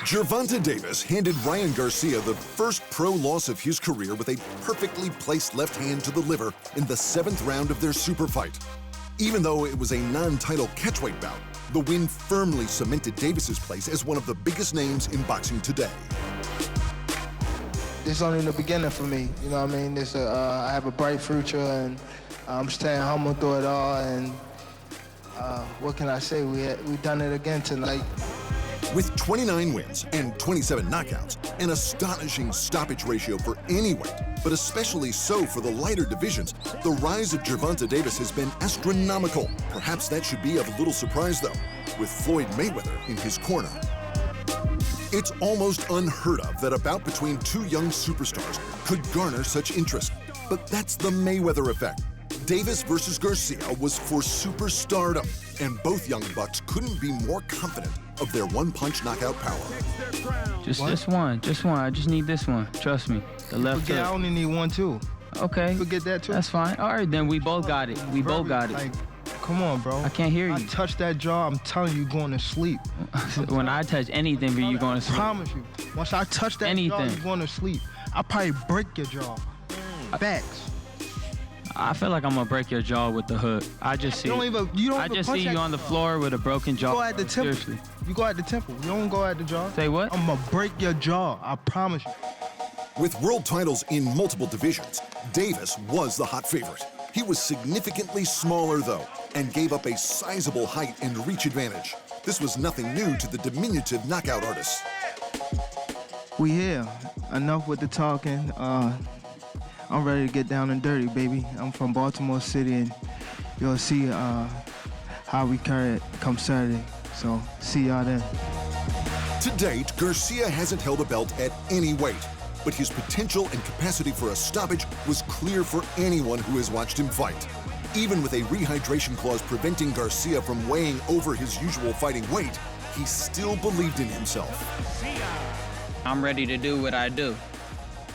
Gervonta Davis handed Ryan Garcia the first pro loss of his career with a perfectly placed left hand to the liver in the 7th round of their super fight. Even though it was a non-title catchweight bout, the win firmly cemented Davis's place as one of the biggest names in boxing today. This is only the beginning for me, you know what I mean? I have a bright future, and I'm staying humble through it all, and what can I say? We done it again tonight. With 29 wins and 27 knockouts, an astonishing stoppage ratio for any weight, but especially so for the lighter divisions, the rise of Gervonta Davis has been astronomical. Perhaps that should be of little surprise, though, with Floyd Mayweather in his corner. It's almost unheard of that a bout between two young superstars could garner such interest, but that's the Mayweather effect. Davis versus Garcia was for superstardom, and both young bucks couldn't be more confident of their one-punch knockout power. Just this one. I just need this one. Trust me. The left hook. I only need one, too. Okay. Forget that, too. That's fine. All right, then we both got it. We both got it. Like, come on, bro. I can't hear you. I touch that jaw, I'm telling you, going to sleep. When I touch anything, you going to sleep. I promise you. Once I touch that jaw, you're going to sleep. I'll probably break your jaw. Facts. I feel like I'm gonna break your jaw with the hook. I just see. I just see you on the floor with a broken jaw. You go at the temple. Seriously. You go at the temple. You don't go at the jaw. Say what? I'm gonna break your jaw. I promise you. With world titles in multiple divisions, Davis was the hot favorite. He was significantly smaller, though, and gave up a sizable height and reach advantage. This was nothing new to the diminutive knockout artist. We here. Enough with the talking. I'm ready to get down and dirty, baby. I'm from Baltimore City, and you'll see how we carry it come Saturday. So, see y'all then. To date, Garcia hasn't held a belt at any weight, but his potential and capacity for a stoppage was clear for anyone who has watched him fight. Even with a rehydration clause preventing Garcia from weighing over his usual fighting weight, he still believed in himself. I'm ready to do what I do.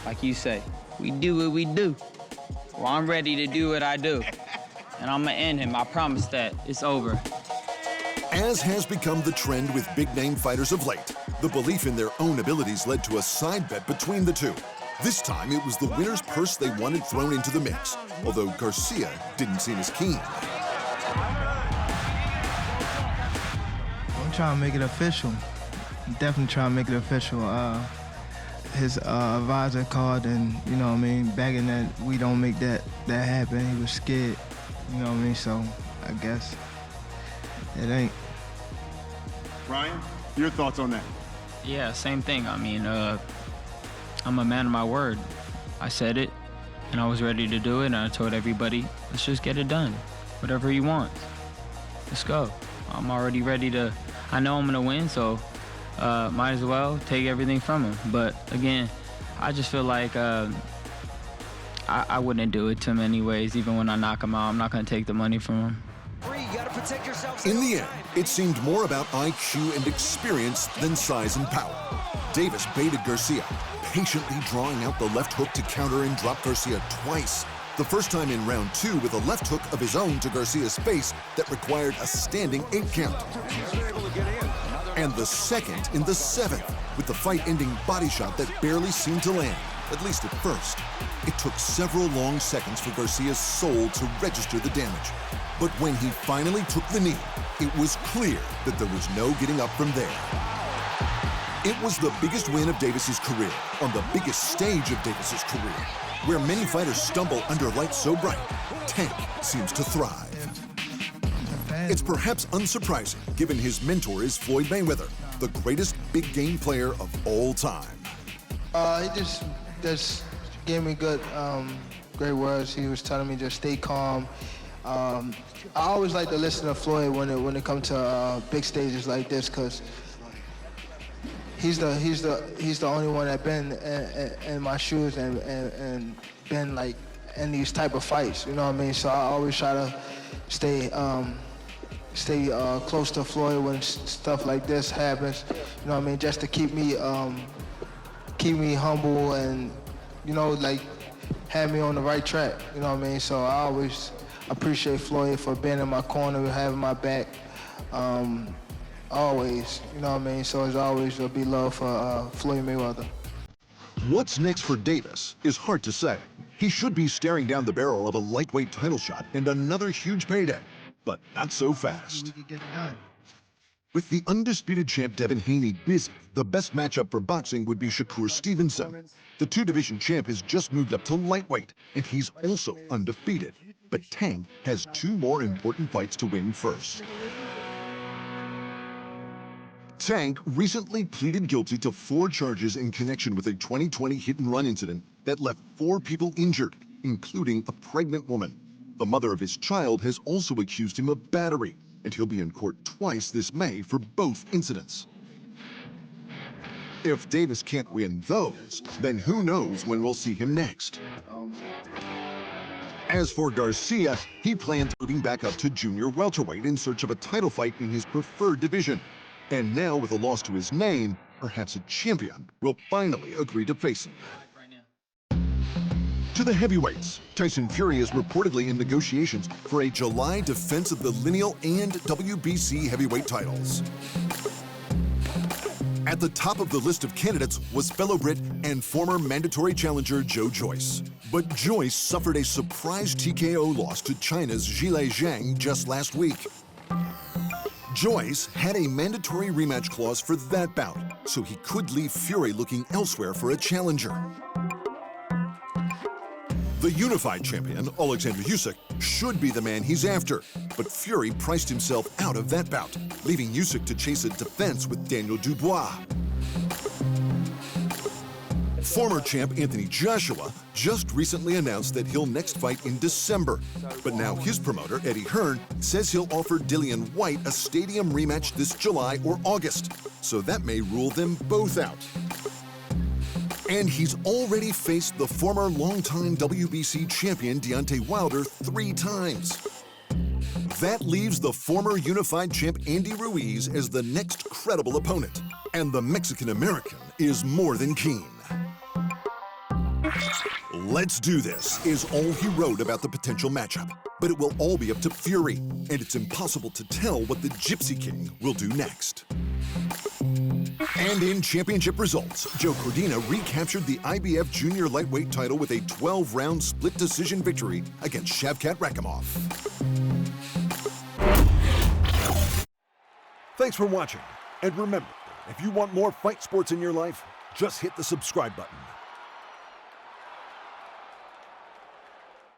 Like you say, we do what we do. Well, I'm ready to do what I do. And I'm gonna end him, I promise that. It's over. As has become the trend with big-name fighters of late, the belief in their own abilities led to a side bet between the two. This time, it was the winner's purse they wanted thrown into the mix, although Garcia didn't seem as keen. I'm trying to make it official. I'm definitely trying to make it official. His advisor called, and, you know what I mean, begging that we don't make that happen. He was scared, you know what I mean, so I guess it ain't. Ryan, your thoughts on that? Yeah, same thing. I mean, I'm a man of my word. I said it, and I was ready to do it, and I told everybody, let's just get it done. Whatever he wants. Let's go. I'm already ready to, I know I'm gonna win, so might as well take everything from him. But again, I just feel like I wouldn't do it to him anyways. Even when I knock him out, I'm not gonna take the money from him. In the end, it seemed more about IQ and experience than size and power. Davis baited Garcia, patiently drawing out the left hook to counter and drop Garcia twice. The first time in round 2 with a left hook of his own to Garcia's face that required a standing 8 count. And the second in the 7th with the fight-ending body shot that barely seemed to land, at least at first. It took several long seconds for Garcia's soul to register the damage. But when he finally took the knee, it was clear that there was no getting up from there. It was the biggest win of Davis's career, on the biggest stage of Davis's career. Where many fighters stumble under lights so bright, Tank seems to thrive. It's perhaps unsurprising, given his mentor is Floyd Mayweather, the greatest big game player of all time. He just gave me good, great words. He was telling me just stay calm. I always like to listen to Floyd when it comes to big stages like this, because he's the only one that been in my shoes and been like in these type of fights. You know what I mean? So I always try to stay close to Floyd when stuff like this happens. You know what I mean? Just to keep me humble and, you know, like have me on the right track. You know what I mean? So I always appreciate Floyd for being in my corner, having my back. Always, you know what I mean? So as always, there'll be love for Floyd Mayweather. What's next for Davis is hard to say. He should be staring down the barrel of a lightweight title shot and another huge payday, but not so fast. With the undisputed champ Devin Haney busy, the best matchup for boxing would be Shakur Stevenson. The two-division champ has just moved up to lightweight, and he's also undefeated. But Tank has 2 more important fights to win first. Tank recently pleaded guilty to 4 charges in connection with a 2020 hit-and-run incident that left 4 people injured, including a pregnant woman. The mother of his child has also accused him of battery, and he'll be in court twice this May for both incidents. If Davis can't win those, then who knows when we'll see him next. As for Garcia, he plans moving back up to junior welterweight in search of a title fight in his preferred division. And now, with a loss to his name, perhaps a champion will finally agree to face him. To the heavyweights, Tyson Fury is reportedly in negotiations for a July defense of the lineal and WBC heavyweight titles. At the top of the list of candidates was fellow Brit and former mandatory challenger Joe Joyce. But Joyce suffered a surprise TKO loss to China's Zhilei Zhang just last week. Joyce had a mandatory rematch clause for that bout, so he could leave Fury looking elsewhere for a challenger. The unified champion, Alexander Usyk, should be the man he's after, but Fury priced himself out of that bout, leaving Usyk to chase a defense with Daniel Dubois. Former champ Anthony Joshua just recently announced that he'll next fight in December, but now his promoter, Eddie Hearn, says he'll offer Dillian White a stadium rematch this July or August, so that may rule them both out. And he's already faced the former longtime WBC champion Deontay Wilder 3 times. That leaves the former unified champ Andy Ruiz as the next credible opponent, and the Mexican-American is more than keen. "Let's do this" is all he wrote about the potential matchup, but it will all be up to Fury, and it's impossible to tell what the Gypsy King will do next. And in championship results, Joe Cordina recaptured the IBF junior lightweight title with a 12-round split decision victory against Shavkat Rakhimov. Thanks for watching, and remember, if you want more fight sports in your life, just hit the subscribe button.